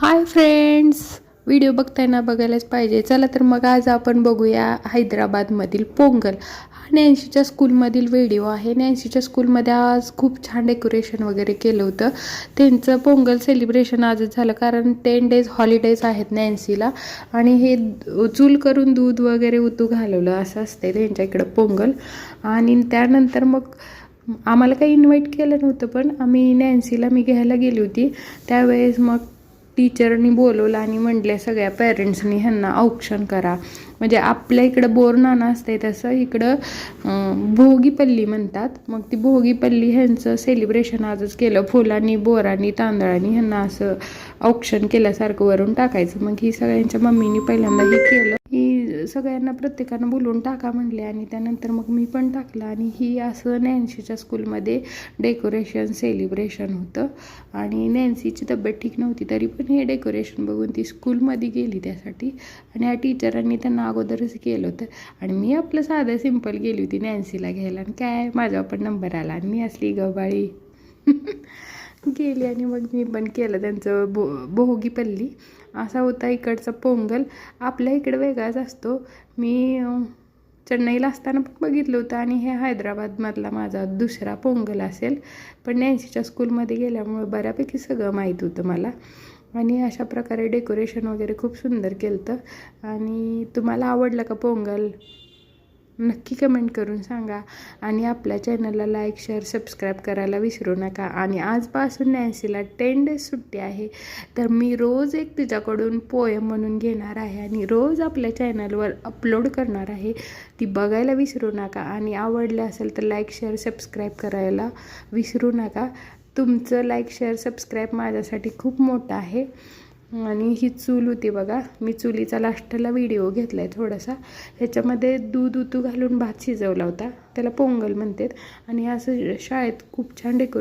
Hi friends, video बघताना बघायलाच पाहिजे. चला तर मग आज आपण बघूया हैदराबादमधील पोंगल हा नॅन्सीच्या स्कूलमधील व्हिडिओ आहे. नॅन्सीच्या स्कूलमध्ये आज खूप छान डेकोरेशन वगैरे केलं होतं. त्यांचं पोंगल सेलिब्रेशन आजच झालं कारण 10 डेज हॉलिडेज आहेत नॅन्सीला आणि हे चूल करून दूध वगैरे उतू घालवलं असं असते त्यांच्या इकडं पोंगल. आणि त्यानंतर मग आम्हाला काही इन्व्हाइट केलं नव्हतं, पण आम्ही नॅन्सीला मी घ्यायला गेली होती त्यावेळेस मग टीचरनी बोलवलं आणि म्हटल्या सगळ्या पेरेंट्सनी ह्यांना औक्षण करा. म्हणजे आपल्या इकडं बोरनाना असते तसं इकडं भोगीपल्ली म्हणतात. मग ती भोगीपल्ली ह्यांचं सेलिब्रेशन आजच केलं. फुलांनी, बोरांनी, तांदळांनी ह्यांना असं औक्षण केल्यासारखं वरून टाकायचं. मग ही सगळ्यांच्या मम्मीनी पहिल्यांदा हे केलं की सगळ्यांना प्रत्येकानं बोलवून टाका म्हणले आणि त्यानंतर मग मी पण टाकलं. आणि ही असं नॅन्सीच्या स्कूलमध्ये डेकोरेशन सेलिब्रेशन होतं. आणि नॅन्सीची तब्येत ठीक नव्हती तरी पण हे डेकोरेशन बघून ती स्कूलमध्ये गेली त्यासाठी. आणि ह्या टीचरांनी त्यांना अगोदरच केलं होतं आणि मी आपलं साधं सिंपल गेली होती नॅन्सीला घ्यायला. आणि काय माझा पण नंबर आला आणि मी असली गबाळी गेली आणि मग मी पण केलं त्यांचं भोगीपल्ली. असा होता इकडचा पोंगल. आपल्या इकडं वेगळाच असतो. मी चेन्नईला असताना पण बघितलं होतं आणि हे हैदराबादमधला माझा दुसरा पोंगल असेल. पण नॅन्सीच्या स्कूलमध्ये गेल्यामुळे बऱ्यापैकी सगळं माहीत होतं मला. आणि अशा प्रकारे डेकोरेशन वगैरे खूप सुंदर केलं होतं. आणि तुम्हाला आवडलं का पोंगल? नक्की कमेंट करून सांगा. आणि आपल्या चॅनलला लाईक, शेअर, सबस्क्राईब करायला विसरू नका. आणि आजपासून नॅन्सीला 10 डेज सुट्टी आहे, तर मी रोज एक तिच्याकडून पोयम म्हणून घेणार आहे आणि रोज आपल्या चॅनलवर अपलोड करणार आहे. ती बघायला विसरू नका. आणि आवडलं असेल तर लाईक, शेअर, सबस्क्राईब करायला विसरू नका. तुमचं लाईक, शेअर, सबस्क्राईब माझ्यासाठी खूप मोठं आहे. आणि ही चूल होती बघा. मी चुलीचा लास्टला व्हिडिओ घेतला आहे थोडासा. ह्याच्यामध्ये दूध उतू घालून भात शिजवला होता. त्याला पोंगल म्हणतात. आणि असं शाळेत खूप छान